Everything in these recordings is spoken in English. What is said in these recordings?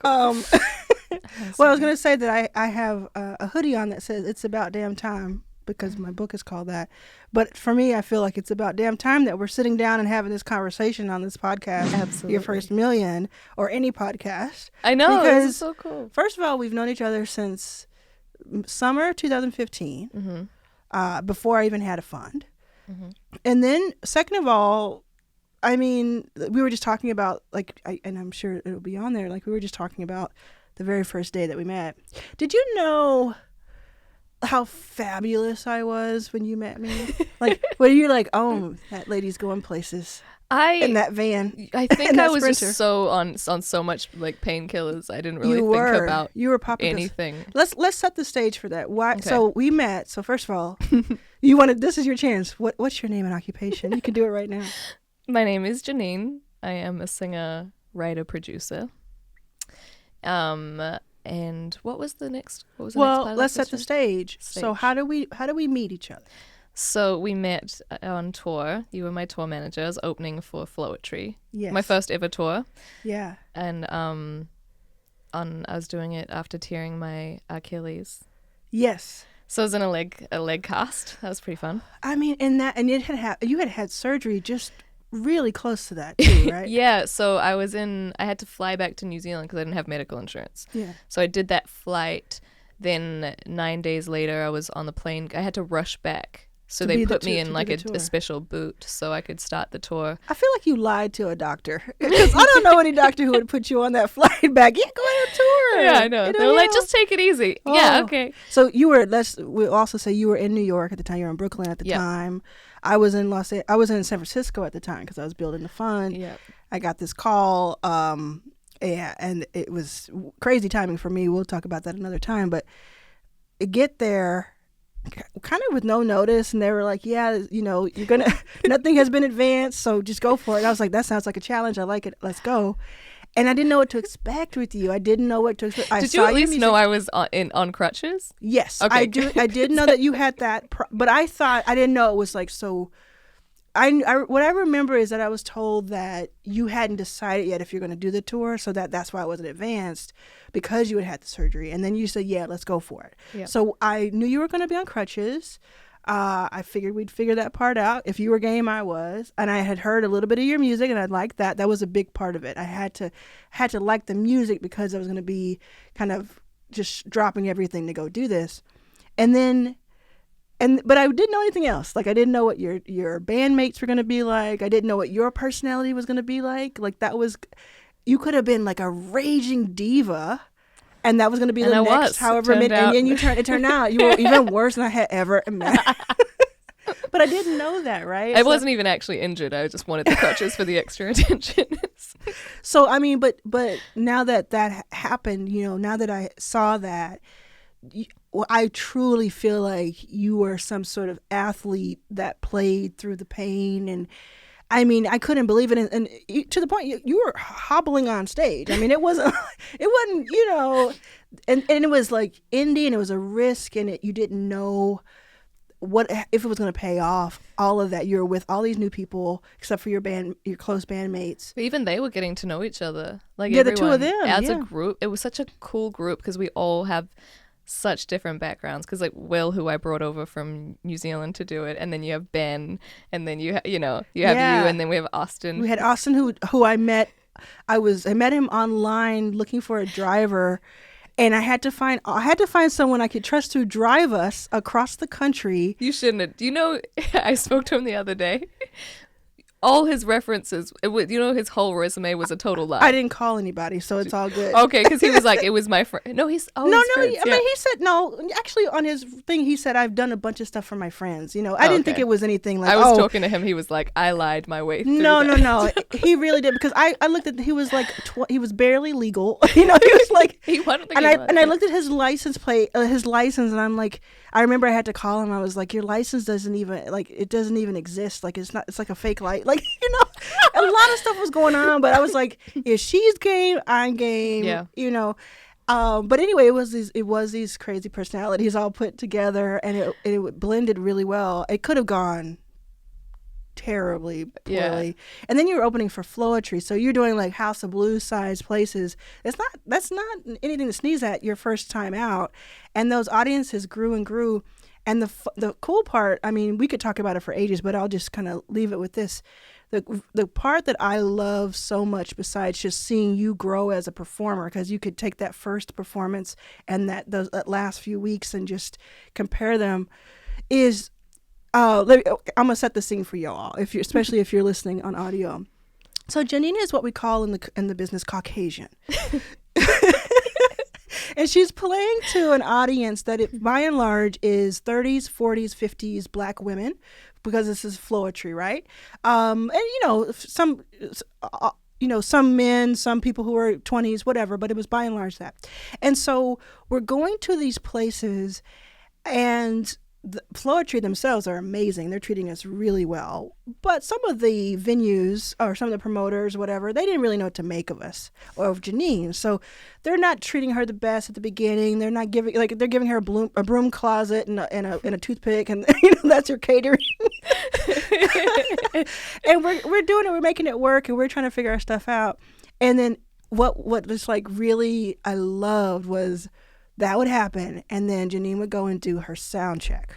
Well, I was going to say that I have a hoodie on that says "It's About Damn Time" because my book is called that. But for me, I feel like it's about damn time that we're sitting down and having this conversation on this podcast. Absolutely. Your First Million, or any podcast. I know, because, this is so cool. First of all, we've known each other since summer 2015, before I even had a fund. And then, second of all, I mean, we were just talking about, like, and I'm sure it'll be on there, like, we were just talking about the very first day that we met. Did you know how fabulous I was when you met me? Like, were you like, oh, that lady's going places in that van? I think I was Sprinter. just so on so much like painkillers. I didn't really you think about you were popping anything. Let's set the stage for that. Why? Okay. So we met. So first of all, you wanted. This is your chance. What's your name and occupation? You can do it right now. My name is Janine. I am a singer, writer, producer. And what was the next? What was the next part of Let's that set the question? stage. So how do we meet each other? So we met on tour. You were my tour manager. I was opening for Flowetry. Yes. My first ever tour. Yeah. And I was doing it after tearing my Achilles. Yes. So I was in a leg cast. That was pretty fun. I mean, you had surgery just really close to that too, right? Yeah. So I had to fly back to New Zealand because I didn't have medical insurance. Yeah. So I did that flight. Then 9 days later, I was on the plane. I had to rush back. So they put me in like a special boot so I could start the tour. I feel like you lied to a doctor because I don't know any doctor who would put you on that flight back. Yeah, go on a tour. Yeah, I know. They were like, just take it easy. Oh. Yeah, okay. So we'll also say you were in New York at the time. You were in Brooklyn at the time. I was in San Francisco at the time because I was building the fund. Yeah. I got this call. And it was crazy timing for me. We'll talk about that another time. But get there kind of with no notice, and they were like, yeah, you're gonna nothing has been advanced, so just go for it. And I was like, that sounds like a challenge. I like it. Let's go. And I didn't know what to expect with you. I didn't know what to expect. Did you at least know I was on crutches? Yes, okay. I did know that you had that, but I didn't know it was like so. What I remember is that I was told that you hadn't decided yet if you're going to do the tour, so that's why it wasn't advanced, because you had the surgery. And then you said, yeah, let's go for it. Yep. So I knew you were going to be on crutches. I figured we'd figure that part out. If you were game, I was. And I had heard a little bit of your music, and I liked that. That was a big part of it. I had to like the music because I was going to be kind of just dropping everything to go do this. But I didn't know anything else. Like, I didn't know what your bandmates were going to be like. I didn't know what your personality was going to be like. Like, you could have been like a raging diva, and that was going to be the next however many. And then it turned out you were even worse than I had ever imagined. But I didn't know that, right? I wasn't even actually injured. I just wanted the crutches for the extra attention. So, I mean, but now that happened, now that I saw that, I truly feel like you were some sort of athlete that played through the pain. And I mean, I couldn't believe it. And to the point you were hobbling on stage. I mean, it wasn't, and it was like indie, and it was a risk, and you didn't know if it was going to pay off. All of that. You were with all these new people, except for your close bandmates. But even they were getting to know each other. Like, yeah, everyone, the two of them. As a group, it was such a cool group because we all have such different backgrounds, because like Will, who I brought over from New Zealand to do it, and then you have Ben, and then you have you, and then we have Austin. We had Austin, who I met. I met him online looking for a driver, and I had to find someone I could trust to drive us across the country. You shouldn't have. I spoke to him the other day. All his references, his whole resume was a total lie. I didn't call anybody, so it's all good. Okay, because he was like, it was my friend. No, he's I mean, he said no. Actually, on his thing, he said, I've done a bunch of stuff for my friends. I didn't think it was anything like. I was talking to him. He was like, I lied my way through. No. He really did, because I looked at. He was like he was barely legal. He was like. I looked at his license plate, and I'm like, I remember I had to call him. I was like, your license doesn't even exist. Like, it's not. It's like a fake light. Like, a lot of stuff was going on, but I was like, if she's game, I'm game. Yeah. But anyway, it was these crazy personalities all put together, and it blended really well. It could have gone terribly poorly. And then you were opening for Floetry, so you're doing like House of Blues size places. That's not anything to sneeze at your first time out. And those audiences grew and grew. And the cool part, I mean, we could talk about it for ages, but I'll just kind of leave it with this. The part that I love so much, besides just seeing you grow as a performer, because you could take that first performance and that last few weeks and just compare them, is I'm gonna set the scene for y'all, especially if you're listening on audio. So Janine is what we call in the business Caucasian. And she's playing to an audience that, by and large, is 30s, 40s, 50s Black women, because this is Floetry, right? And some men, some people who are 20s, whatever. But it was by and large that. And so we're going to these places, and the Floetry themselves are amazing. They're treating us really well. But some of the venues or some of the promoters, whatever, they didn't really know what to make of us or of Janine. So they're not treating her the best at the beginning. They're not giving, like, they're giving her a broom closet and a toothpick, and that's her catering. And we're doing it. We're making it work, and we're trying to figure our stuff out. And then what just like really I loved was that would happen, and then Janine would go and do her sound check.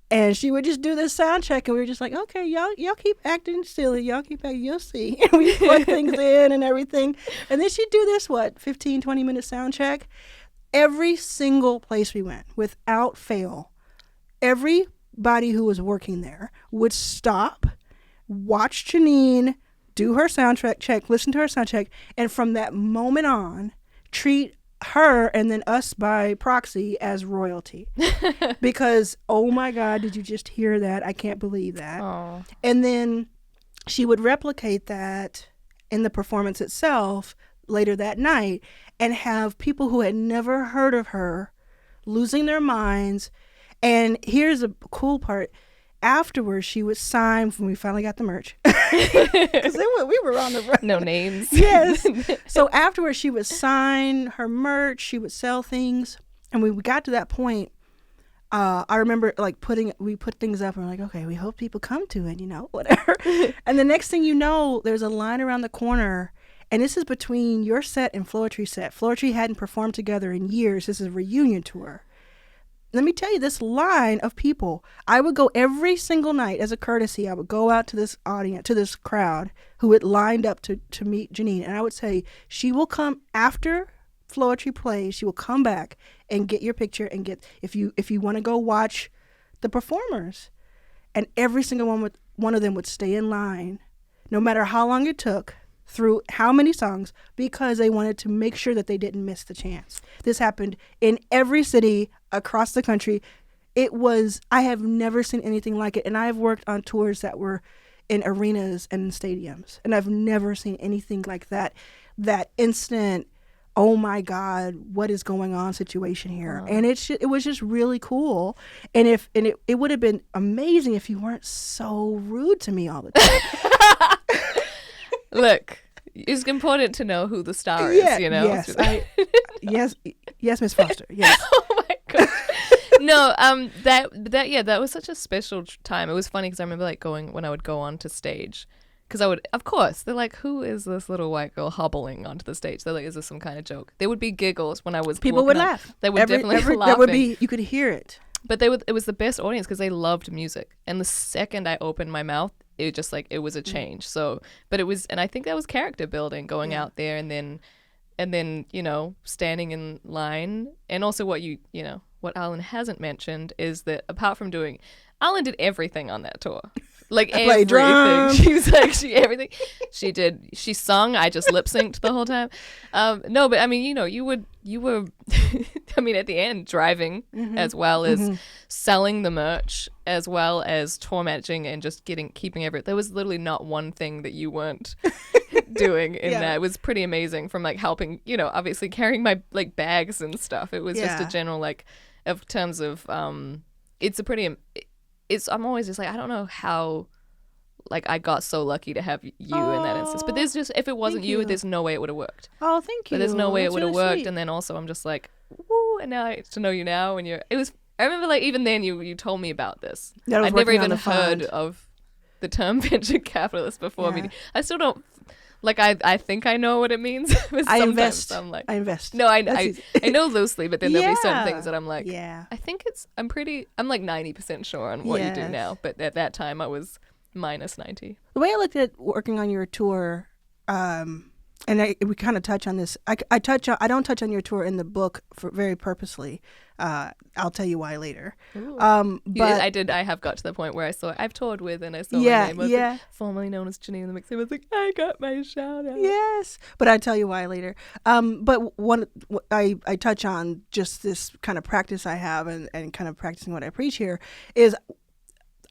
And she would just do this sound check, and we were just like, okay, y'all keep acting silly. Y'all keep acting, you'll see. And we plug things in and everything. And then she'd do this, 15, 20-minute sound check. Every single place we went, without fail, everybody who was working there would stop, watch Janine do her sound check, listen to her sound check, and from that moment on, treat her and then us by proxy as royalty. Because, oh my God, did you just hear that? I can't believe that. Aww. And then she would replicate that in the performance itself later that night, and have people who had never heard of her losing their minds. And here's a cool part. Afterwards, she would sign when we finally got the merch. Because we were on the road. No names. Yes. So afterwards, she would sign her merch. She would sell things. And when we got to that point, I remember like we put things up and we're like, okay, we hope people come to it, whatever. And the next thing you know, there's a line around the corner. And this is between your set and Floetry set. Floetry hadn't performed together in years. This is a reunion tour. Let me tell you, this line of people, I would go every single night as a courtesy. I would go out to this audience, to this crowd who had lined up to meet Janine. And I would say, she will come after Floetry plays. She will come back and get your picture and if you want to go watch the performers. And every single one of them would stay in line, no matter how long it took, through how many songs, because they wanted to make sure that they didn't miss the chance. This happened in every city across the country. I have never seen anything like it. And I have worked on tours that were in arenas and in stadiums, and I've never seen anything like that. That instant, oh my God, what is going on situation here? Wow. And it was just really cool. And it would have been amazing if you weren't so rude to me all the time. Look, it's important to know who the star is, Yes, yes, Miss Foster, yes. Oh my gosh. No, that was such a special time. It was funny because I remember like when I would go onto stage, because of course, they're like, who is this little white girl hobbling onto the stage? They're like, is this some kind of joke? There would be giggles when I was people would laugh. They would definitely laugh. There would be, you could hear it. But it was the best audience because they loved music. And the second I opened my mouth, it just like it was a change. So, but it was, and I think that was character building, going out there and then standing in line. And also what Arlan hasn't mentioned is that apart from Arlan did everything on that tour. Like everything. Drums. She was like everything. She sung. I just lip synced the whole time. No, but I mean, you were I mean, at the end, driving as well as selling the merch, as well as tour managing and just keeping everything. There was literally not one thing that you weren't doing in that. It was pretty amazing, from like helping, obviously carrying my like bags and stuff. It was just a general like, of terms of I'm always just like, I don't know how like I got so lucky to have you in that instance. But there's just, if it wasn't you, there's no way it would have worked. Oh, thank you. But there's no way it would have worked. Sweet. And then also I'm just like, woo, and now I get to know you now. And I remember like even then you told me about this. I'd never even heard of the term venture capitalist before me. I still don't, like, I think I know what it means. But I sometimes invest. I'm like, I invest. no, I know loosely, but then there'll be certain Yeah. things that I'm like, Yeah. I'm like 90% sure on what you do Yes. now. But at that time I was minus 90. The way I looked at working on your tour, we kind of touch on this. I don't touch on your tour in the book very purposely. I'll tell you why later. But I have got to the point where I've toured with, and I saw Yeah, my name. I was yeah. like, formerly known as Janine in the mixtape. I was like, I got my shout out. Yes, but I'll tell you why later. But I touch on just this kind of practice I have and kind of practicing what I preach here is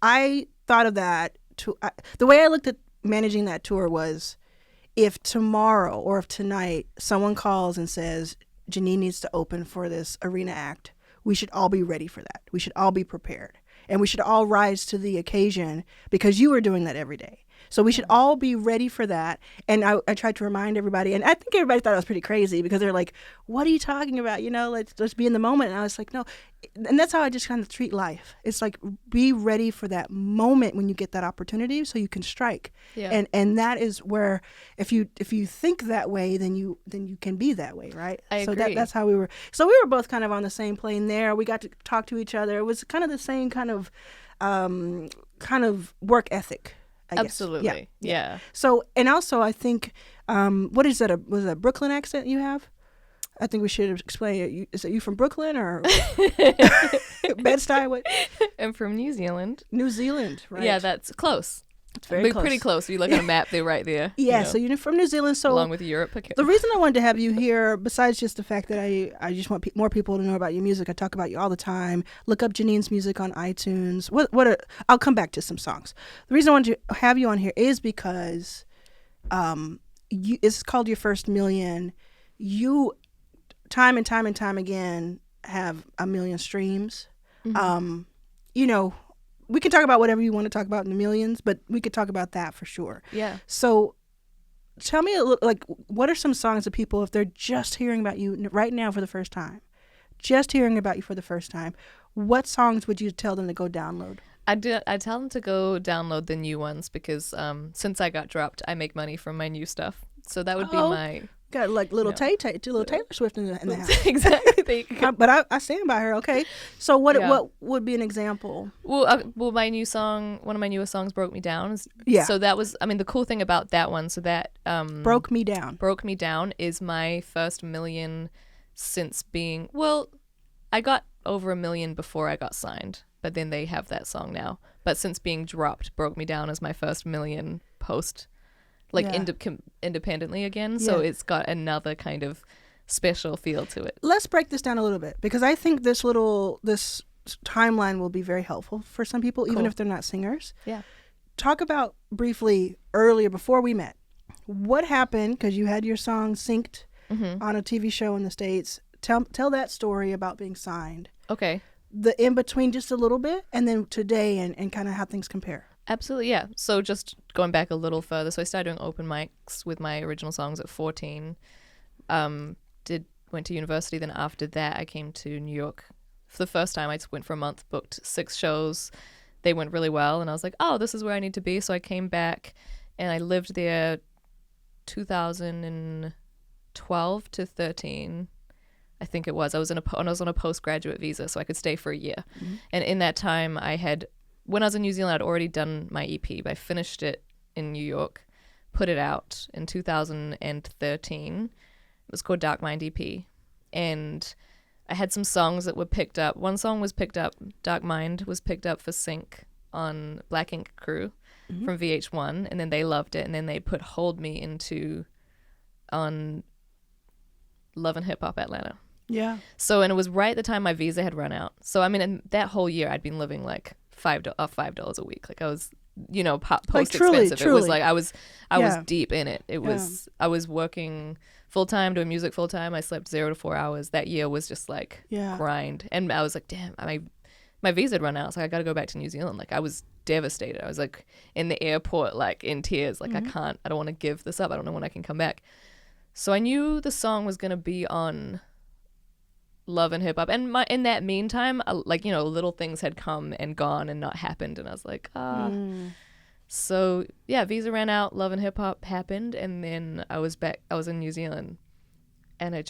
I thought of that the way I looked at managing that tour was if tomorrow or if tonight someone calls and says Janine needs to open for this arena act, we should all be ready for that. We should all be prepared. And we should all rise to the occasion because you are doing that every day. So we should all be ready for that. And I tried to remind everybody, and I think everybody thought I was pretty crazy because they're like, what are you talking about? Let's be in the moment. And I was like, no. And that's how I just kind of treat life. It's like, be ready for that moment when you get that opportunity so you can strike. Yeah. And that is where, if you think that way, then you can be that way, right? I so agree. That's how we were. So we were both kind of on the same plane there. We got to talk to each other. It was kind of the same kind of work ethic. I guess. Absolutely. Yeah. So, and also I think, what is that? Was that a Brooklyn accent you have? I think we should explain. Is it you from Brooklyn or Bed-Stuy? What? I'm from New Zealand. New Zealand, right? Yeah, that's close. It's very We're close. pretty close. If you look at a map, they're right there. Yeah, so you're from New Zealand. So along with Europe. The reason I wanted to have you here, besides just the fact that I just want more people to know about your music, I talk about you all the time. Look up Janine's music on iTunes. I'll come back to some songs. The reason I wanted to have you on here is because it's called Your First Million. You, time and time again, have 1 million streams. Mm-hmm. We can talk about whatever you want to talk about in the millions, but we could talk about that for sure. Yeah. So tell me what are some songs that people, if they're just hearing about you right now for the first time, what songs would you tell them to go download? I tell them to go download the new ones because since I got dropped, I make money from my new stuff. So that would be my... Got like little Taylor Swift in the house. Exactly. But I stand by her. Okay. So what would be an example? Well, my new song, one of my newest songs, "Broke Me Down." So that was, the cool thing about that one. So that "Broke Me Down." "Broke Me Down" is my first million since being. Well, I got over 1 million before I got signed, but then they have that song now. But since being dropped, "Broke Me Down" is my first million post. Independently again, so it's got another kind of special feel to it. Let's break this down a little bit because I think this timeline will be very helpful for some people, even if they're not singers. Yeah. Talk about briefly earlier before we met. What happened? Because you had your song synced on a TV show in the States. Tell that story about being signed. Okay. The in between just a little bit, and then today, and kind of how things compare. Absolutely, yeah. So just going back a little further, so I started doing open mics with my original songs at 14. Went to university. Then after that, I came to New York for the first time. I just went for a month, booked 6 shows. They went really well, and I was like, oh, this is where I need to be. So I came back, and I lived there 2012 to 13. I think it was. I was on a postgraduate visa, so I could stay for a year. Mm-hmm. And in that time, when I was in New Zealand, I'd already done my EP, but I finished it in New York, put it out in 2013. It was called Dark Mind EP. And I had some songs that were picked up. One song was picked up, Dark Mind was picked up for sync on Black Ink Crew from VH1, and then they loved it, and then they put Hold Me on Love and Hip Hop Atlanta. Yeah. So, and it was right at the time my visa had run out. So, in that whole year, I'd been living like $5 a week. Like I was, post expensive. Truly. It was like I was deep in it. It was I was working full time, doing music full time. I slept 0 to 4 hours. That year was just like grind. And I was like, damn, my visa had run out, so I got to go back to New Zealand. Like I was devastated. I was like in the airport, like in tears. Like I don't want to give this up. I don't know when I can come back. So I knew the song was gonna be on Love and Hip Hop, and in that meantime, little things had come and gone and not happened, and I was like, So yeah, visa ran out, Love and Hip Hop happened, and then I was in New Zealand, and I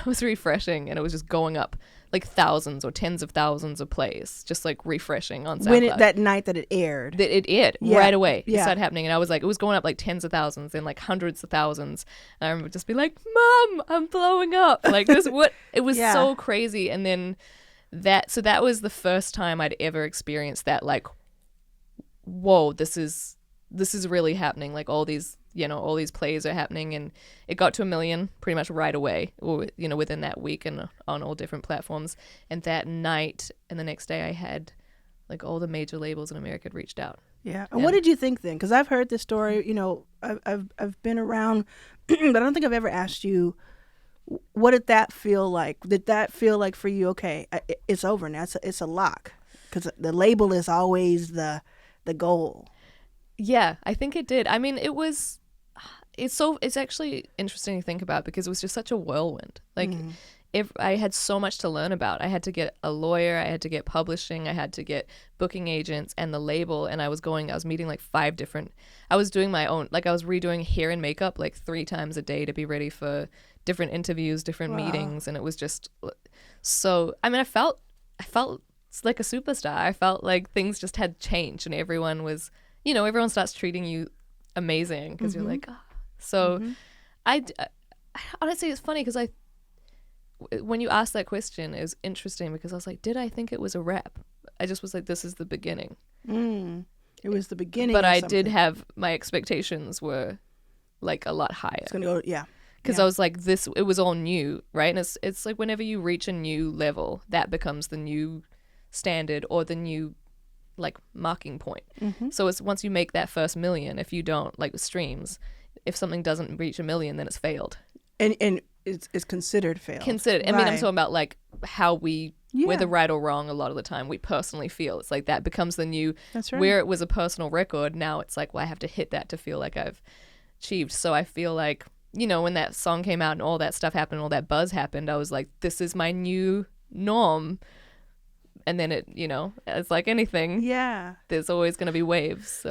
was refreshing, and it was just going up like thousands or tens of thousands of plays, just like refreshing on SoundCloud. That night that it aired. It aired right away. Yeah. It started happening, and I was like, it was going up like tens of thousands, then like hundreds of thousands. And I remember just be like, Mom, I'm blowing up. Like this, it was so crazy. And then that was the first time I'd ever experienced that, like, whoa, this is really happening. Like all these plays are happening, and it got to 1 million pretty much right away, or within that week, and on all different platforms. And that night and the next day, I had like all the major labels in America had reached out. Yeah. And what did you think then? Because I've heard this story. I've been around, but I don't think I've ever asked you, what did that feel like? Did that feel like for you? Okay, it's over now. It's a lock, because the label is always the goal. Yeah, I think it did. I mean, it's actually interesting to think about, because it was just such a whirlwind. Like, I had so much to learn about. I had to get a lawyer, I had to get publishing, I had to get booking agents and the label, and I was meeting like 5 different, I was doing my own, like I was redoing hair and makeup like 3 times a day to be ready for different interviews, different meetings, and it was just so, I mean, I felt like a superstar. I felt like things just had changed, and everyone starts treating you amazing, because you're like, oh. So I honestly, it's funny, because when you asked that question, it was interesting, because I was like, did I think it was a wrap? I just was like, this is the beginning. It was the beginning. But I did have, my expectations were like a lot higher. It's gonna go, yeah. Because I was like, it was all new, right? And it's like whenever you reach a new level, that becomes the new standard, or the new like marking point. So it's once you make that first 1 million, if you don't, like with streams, if something doesn't reach 1 million, then it's failed. And it's considered failed. Considered. I mean, I'm talking about like how whether right or wrong, a lot of the time we personally feel. It's like that becomes the new, that's right. Where it was a personal record, now it's like, well, I have to hit that to feel like I've achieved. So I feel like, when that song came out and all that stuff happened, all that buzz happened, I was like, this is my new norm. And then it, it's like anything. Yeah. There's always going to be waves.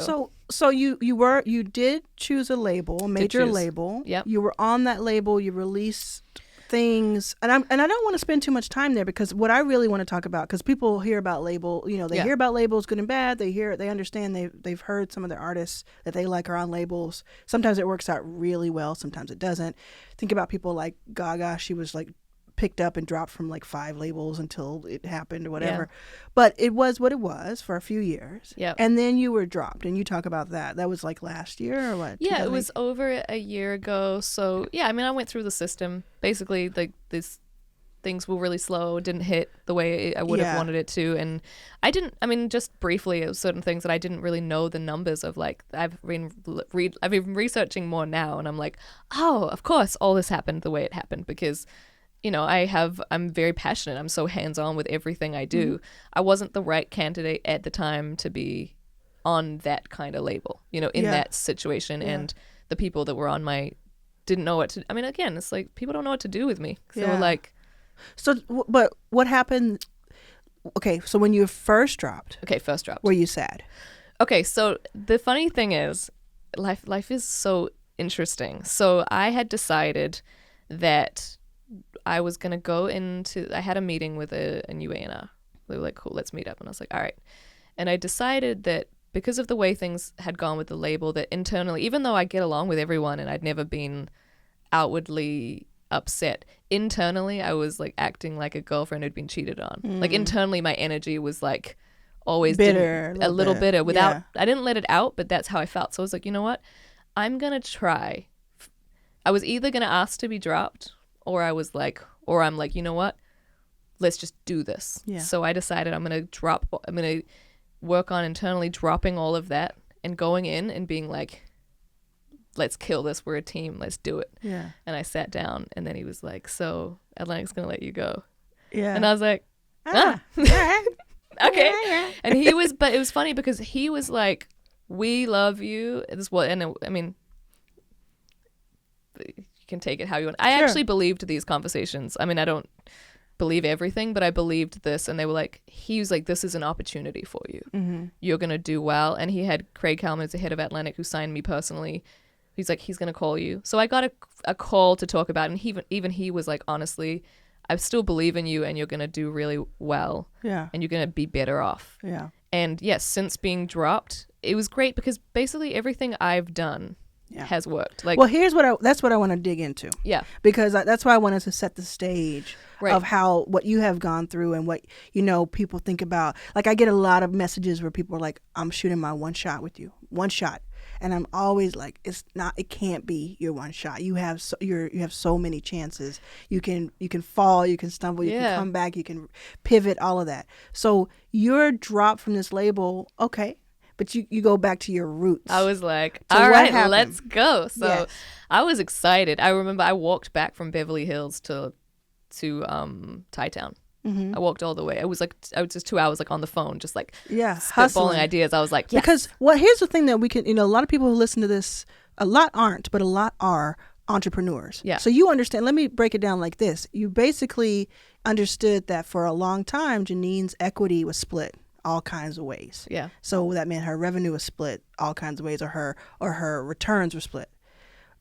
So you did choose a label, a major label. Yep. You were on that label. You released things, and I don't want to spend too much time there, because what I really want to talk about, because people hear about label, they hear about labels, good and bad. They understand, they've heard some of their artists that they like are on labels. Sometimes it works out really well. Sometimes it doesn't. Think about people like Gaga. She was like picked up and dropped from like 5 labels until it happened or whatever. But it was what it was for a few years. Yeah. And then you were dropped, and you talk about that. That was like last year or what? Yeah, it was over a year ago. So yeah, I mean, I went through the system. Basically, like these things were really slow, didn't hit the way I would have wanted it to. And just briefly, it was certain things that I didn't really know the numbers of. Like I've been researching more now, and I'm like, oh, of course all this happened the way it happened, because I'm very passionate. I'm so hands-on with everything I do. I wasn't the right candidate at the time to be on that kind of label, in that situation. And the people that were on didn't know what to, I mean, again, it's like, people don't know what to do with me. So like. So, but what happened? Okay. So when you first dropped. Were you sad? Okay. So the funny thing is, life is so interesting. So I had decided that I was going to go I had a meeting with a new A&R. They were like, cool, let's meet up. And I was like, all right. And I decided that because of the way things had gone with the label, that internally, even though I get along with everyone and I'd never been outwardly upset, internally I was like acting like a girlfriend who'd been cheated on. Like internally my energy was like always bitter, a little bitter without, I didn't let it out, but that's how I felt. So I was like, you know what? I'm going to try. I was either going to ask to be dropped, or I'm like, you know what? Let's just do this. Yeah. So I decided I'm going to work on internally dropping all of that and going in and being like, let's kill this. We're a team. Let's do it. Yeah. And I sat down, and then he was like, so Atlantic's going to let you go. Yeah. And I was like, okay. And but it was funny because he was like, we love you. I mean, you can take it how you want. I actually believed these conversations. I mean, I don't believe everything, but I believed this. And they were like, he was like, this is an opportunity for you. Mm-hmm. You're going to do well. And he had Craig Kalman as the head of Atlantic, who signed me personally. He's like, he's going to call you. So I got a call to talk about it. And even he was like, honestly, I still believe in you and you're going to do really well. Yeah. And you're going to be better off. Yeah. And yes, since being dropped, it was great because basically everything I've done has worked. Like, well, that's what I want to dig into. Yeah. Because that's why I wanted to set the stage of what you have gone through and what, people think about. Like, I get a lot of messages where people are like, I'm shooting my one shot with you. One shot. And I'm always like, it can't be your one shot. You have so many chances. You can fall, you can stumble, you can come back, you can pivot, all of that. So you're dropped from this label, okay, but you go back to your roots. I was like, so all right, let's go. So I was excited. I remember I walked back from Beverly Hills to Thai-town. Mm-hmm. I walked all the way. I was just 2 hours like on the phone, just like spitballing ideas. I was like, yes. Because here's the thing that we can, a lot of people who listen to this, a lot aren't, but a lot are entrepreneurs. Yeah. So you understand. Let me break it down like this. You basically understood that for a long time, Janine's equity was split all kinds of ways. Yeah. So that meant her revenue was split all kinds of ways, or her returns were split.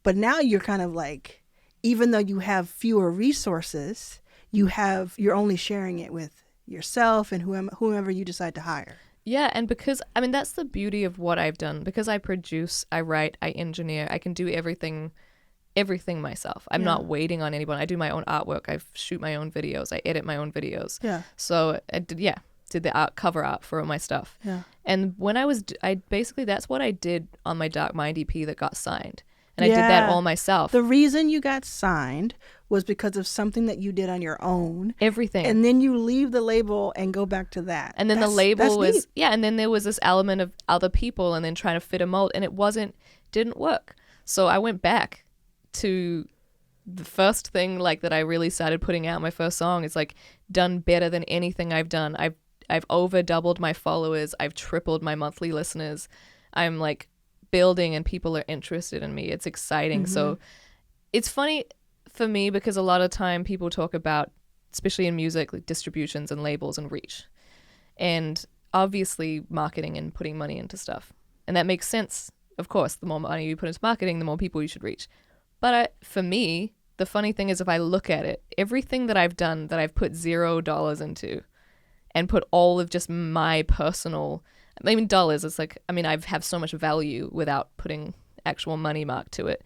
But now you're kind of like, even though you have fewer resources, you're only sharing it with yourself and whomever you decide to hire. Yeah, and because that's the beauty of what I've done. Because I produce, I write, I engineer, I can do everything myself. I'm not waiting on anyone. I do my own artwork. I shoot my own videos. I edit my own videos. Yeah. So I did the cover art for my stuff. Yeah. And when that's what I did on my Dark Mind EP that got signed. And I did that all myself. The reason you got signed was because of something that you did on your own. Everything. And then you leave the label and go back to that. And then the label was, and then there was this element of other people and then trying to fit a mold, and it didn't work. So I went back to the first thing like that I really started putting out. My first song is like done better than anything I've done. I've over doubled my followers. I've tripled my monthly listeners. I'm like building and people are interested in me. It's exciting. Mm-hmm. So it's funny for me because a lot of time people talk about, especially in music, like distributions and labels and reach, and obviously marketing and putting money into stuff. And that makes sense. Of course, the more money you put into marketing, the more people you should reach. But for me, the funny thing is if I look at it, everything that I've done that I've put $0 into and put all of just my personal, dollars, it's like, I have so much value without putting actual money mark to it.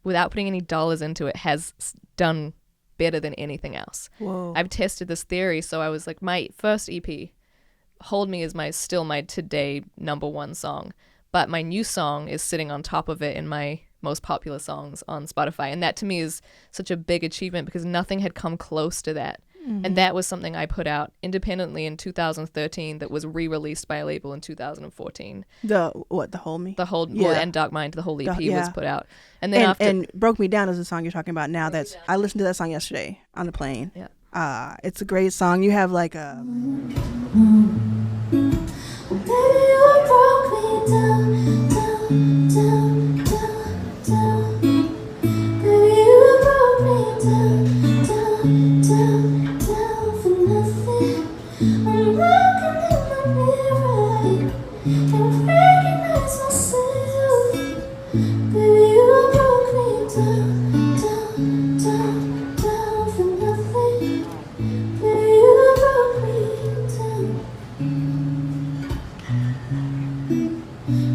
Without putting any dollars into it has done better than anything else. Whoa. I've tested this theory. So I was like, my first EP, Hold Me, is still my today #1 song. But my new song is sitting on top of it in my most popular songs on Spotify. And that to me is such a big achievement because nothing had come close to that. Mm-hmm. And that was something I put out independently in 2013 that was re-released by a label in 2014. The Hold Me? The Hold Me and Dark Mind, the whole EP was put out. And then and Broke Me Down is the song you're talking about now. I listened to that song yesterday on the plane. Yeah. It's a great song. You have like a... Baby, you broke me down, down, down, down, down. Baby, you broke me down, down, down, down for nothing. I'm looking in the mirror and recognize myself. Baby, you broke me down, down, down, down for nothing. Baby, you broke me down.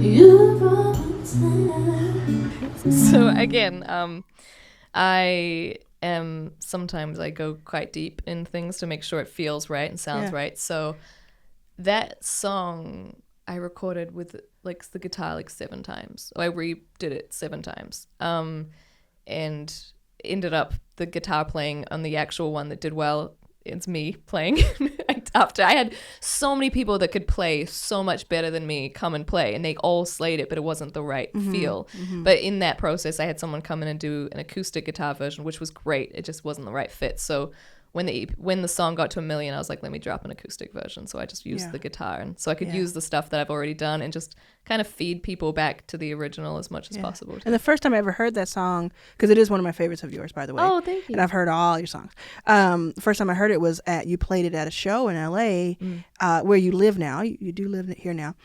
You broke me down. So again, sometimes I go quite deep in things to make sure it feels right and sounds right. So that song I recorded with like the guitar 7 times. I redid it 7 times. And ended up the guitar playing on the actual one that did well. It's me playing. After I had so many people that could play so much better than me come and play, and they all slayed it, but it wasn't the right feel. Mm-hmm. But in that process, I had someone come in and do an acoustic guitar version, which was great. It just wasn't the right fit. So when the song got to 1 million, I was like, let me drop an acoustic version. So I just used the guitar, and so I could use the stuff that I've already done and just kind of feed people back to the original as much as possible. And the first time I ever heard that song, because it is one of my favorites of yours, by the way. Oh, thank you. And I've heard all your songs. The first time I heard it was you played it at a show in LA, where you live now. You do live here now.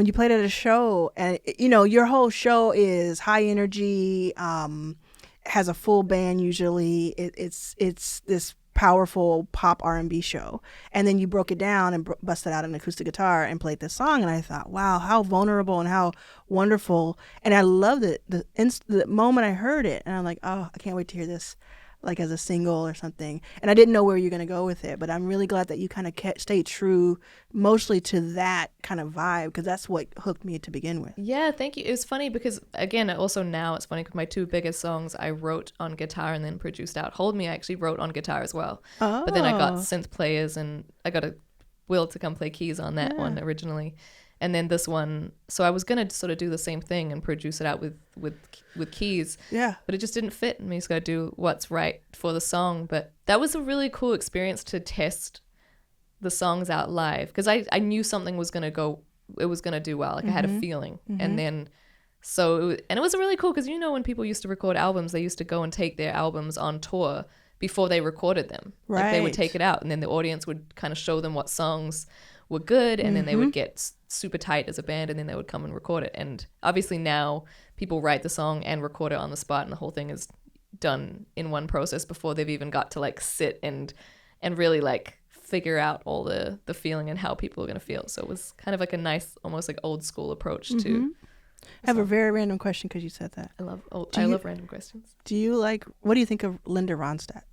You played it at a show, and your whole show is high energy. Has a full band usually. It's this powerful pop R&B show, and then you broke it down and busted out an acoustic guitar and played this song, and I thought, wow, how vulnerable and how wonderful, and I loved it the moment I heard it, and I'm like, oh, I can't wait to hear this like as a single or something. And I didn't know where you're going to go with it, but I'm really glad that you kind of stayed true mostly to that kind of vibe, because that's what hooked me to begin with. Yeah, thank you. It was funny because, again, also now it's funny because my 2 biggest songs I wrote on guitar and then produced out. Hold Me I actually wrote on guitar as well. But then I got synth players, and I got a Will to come play keys on that one originally. And then this one, so I was going to sort of do the same thing and produce it out with keys. Yeah. But it just didn't fit. And we just got to do what's right for the song. But that was a really cool experience to test the songs out live, because I knew something was going to go, it was going to do well. Like I had a feeling. And then, it was really cool because, when people used to record albums, they used to go and take their albums on tour before they recorded them. Right. Like they would take it out, and then the audience would kind of show them what songs were good, and then they would get super tight as a band, and then they would come and record it. And obviously now people write the song and record it on the spot, and the whole thing is done in one process before they've even got to like sit and really like figure out all the feeling and how people are going to feel. So it was kind of like a nice, almost like old school approach to. I have a very random question because you said that. I love random questions. What do you think of Linda Ronstadt?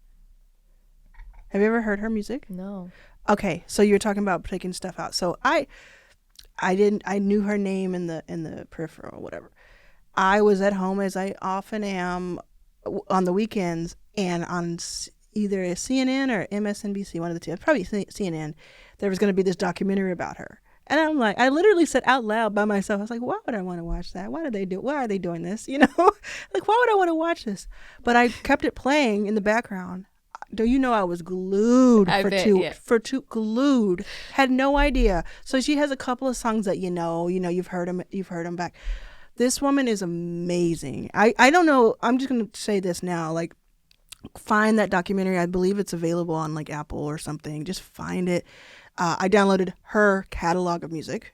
Have you ever heard her music? No. Okay, so you're talking about taking stuff out. So I knew her name in the peripheral or whatever. I was at home, as I often am on the weekends, and on either CNN or MSNBC, one of the two, probably CNN, there was going to be this documentary about her. And I'm like, I literally said out loud by myself, I was like, why would I want to watch that? Why are they doing this? Like, why would I want to watch this? But I kept it playing in the background. Do you know I was glued glued. Had no idea. So she has a couple of songs that you've heard them back. This woman is amazing. I don't know. I'm just going to say this now. Like, find that documentary. I believe it's available on like Apple or something. Just find it. I downloaded her catalog of music.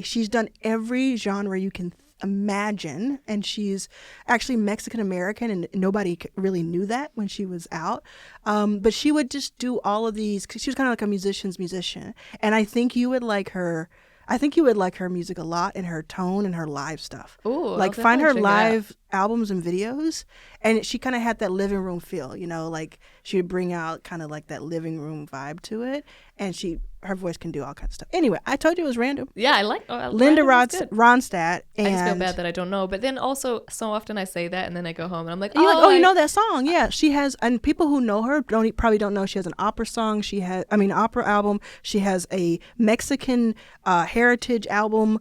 She's done every genre you can imagine, and she's actually Mexican American, and nobody really knew that when she was out. But she would just do all of these, cause she was kind of like a musician's musician, and I think you would like her. I think you would like her music a lot, and her tone and her live stuff. Ooh, like find her live albums and videos, and she kind of had that living room feel, like she would bring out kind of like that living room vibe to it, and her voice can do all kinds of stuff. Anyway, I told you it was random. Yeah, I like Linda Ronstadt. And I just feel bad that I don't know, but then also so often I say that, and then I go home and I'm like, you know that song? Yeah, she has, and people who know her probably don't know she has an opera song. Opera album. She has a Mexican heritage album.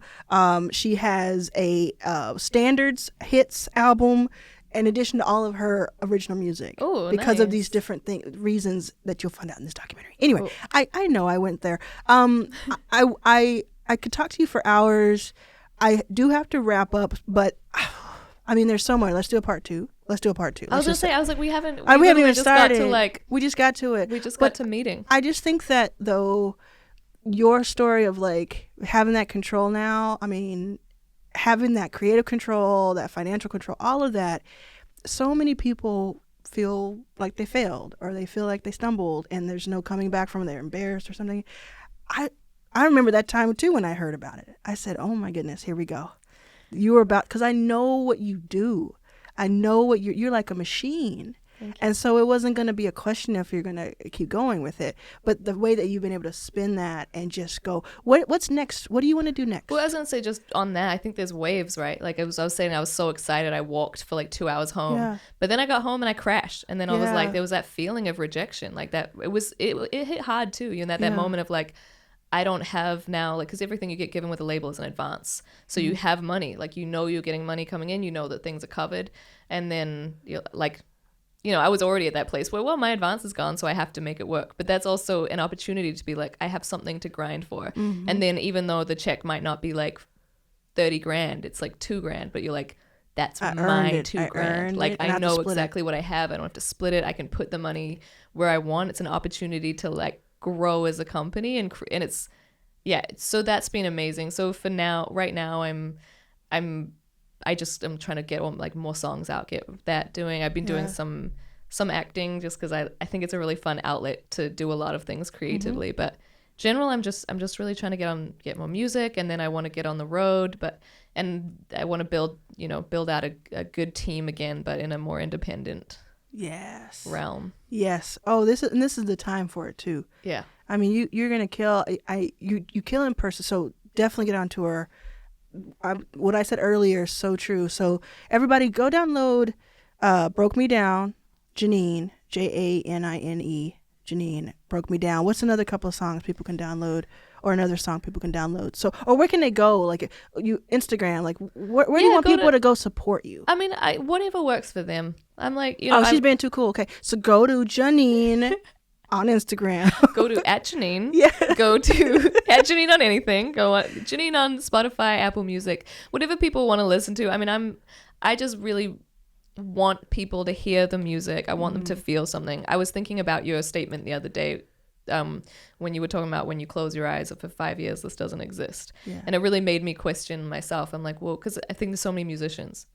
She has a standards hits album, in addition to all of her original music. Oh, because nice. of these different reasons that you'll find out in this documentary. Anyway, I know I went there. I could talk to you for hours. I do have to wrap up, but there's so much. Let's do a part two. I was gonna say, I was like, we haven't even started. We just got to it. We just got to meeting. I just think that though, your story of like having that control now, having that creative control, that financial control, all of that, so many people feel like they failed, or they feel like they stumbled and there's no coming back from it. They're embarrassed or something. I remember that time too when I heard about it. I said, oh my goodness, here we go. Because I know what you do. I know what you're like a machine. And so it wasn't going to be a question if you're going to keep going with it. But the way that you've been able to spin that and just go, what's next? What do you want to do next? Well, I was going to say, just on that, I think there's waves, right? Like I was saying, I was so excited. I walked for like 2 hours home. Yeah. But then I got home and I crashed. And then I was like, there was that feeling of rejection. Like that, it hit hard too. That moment of like, I don't have now, like, because everything you get given with a label is in advance. So you have money. Like, you're getting money coming in. You know that things are covered. And then, like, you know, I was already at that place where, well, my advance is gone, so I have to make it work. But that's also an opportunity to be like, I have something to grind for. And then even though the check might not be like 30 grand, it's like 2 grand, but you're like, that's my 2 grand. Like, I know exactly what I have. I don't have to split it. I can put the money where I want. It's an opportunity to like grow as a company, and it's, yeah. So that's been amazing. So for now, right now, I'm trying to get like more songs out, get that doing. I've been doing some acting just because I think it's a really fun outlet to do a lot of things creatively. But general, I'm just really trying to get more music, and then I want to get on the road, and I want to build out a good team again, but in a more independent realm. Yes. Oh, this is the time for it too. Yeah. I mean, you're gonna kill. You kill in person. So definitely get on tour. What I said earlier is so true. So everybody go download Broke Me Down, Janine, Janine, Janine, Broke Me Down. What's another couple of songs people can download, or another song people can download? So, or where can they go? Like you Instagram, like where do you want people to go support you? I mean, whatever works for them. I'm like, you know. Oh, she's being too cool. Okay, so go to Janine on Instagram. Go to @Janine. Yeah. Go to @Janine on anything. Go on Janine on Spotify, Apple Music, whatever people want to listen to. I mean, I just really want people to hear the music. I want them to feel something. I was thinking about your statement the other day, when you were talking about when you close your eyes, for 5 years this doesn't exist. Yeah. And it really made me question myself. I'm like, well, because I think there's so many musicians.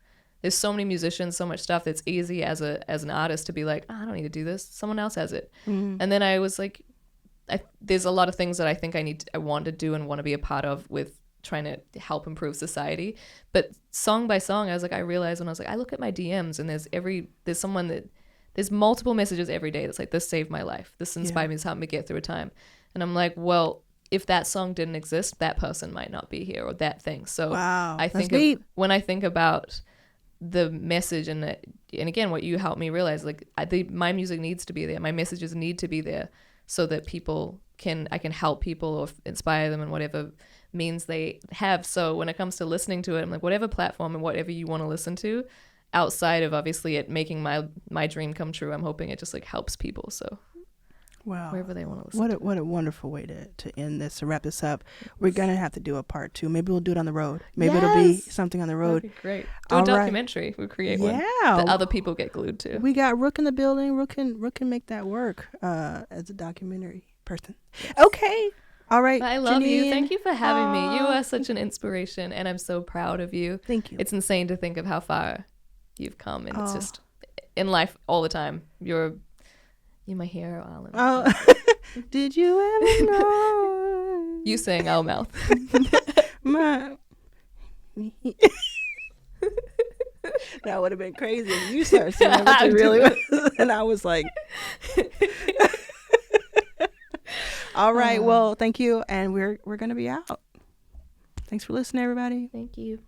There's so many musicians, so much stuff that's easy as an artist to be like, I don't need to do this. Someone else has it. And then I was like, there's a lot of things that I think I want to do and want to be a part of with trying to help improve society. But song by song, I realized when I was like, I look at my DMs and there's multiple messages every day that's like, this saved my life. This inspired me. This helped me get through a time. And I'm like, well, if that song didn't exist, that person might not be here, or that thing. So I think when I think about the message and again, what you helped me realize, like my music needs to be there. My messages need to be there so that I can help people or inspire them in whatever means they have. So when it comes to listening to it, I'm like, whatever platform and whatever you want to listen to, outside of obviously it making my dream come true, I'm hoping it just like helps people. So wow, wherever they want to listen. What a wonderful way to end this, to wrap this up. We're gonna have to do a part 2. Maybe we'll do it on the road. Maybe it'll be something on the road. That'd be great. Do a documentary. We'll create one that other people get glued to. We got Rook in the building. Rook can make that work as a documentary person. Okay. All right. I love you. Thank you for having me. You are such an inspiration, and I'm so proud of you. Thank you. It's insane to think of how far you've come, and it's just in life all the time. You're my hero, Arlan. Oh, did you ever know? You sang Our Mouth. That would have been crazy if you started singing what you really was. And I was like, all right, well, thank you. And we're going to be out. Thanks for listening, everybody. Thank you.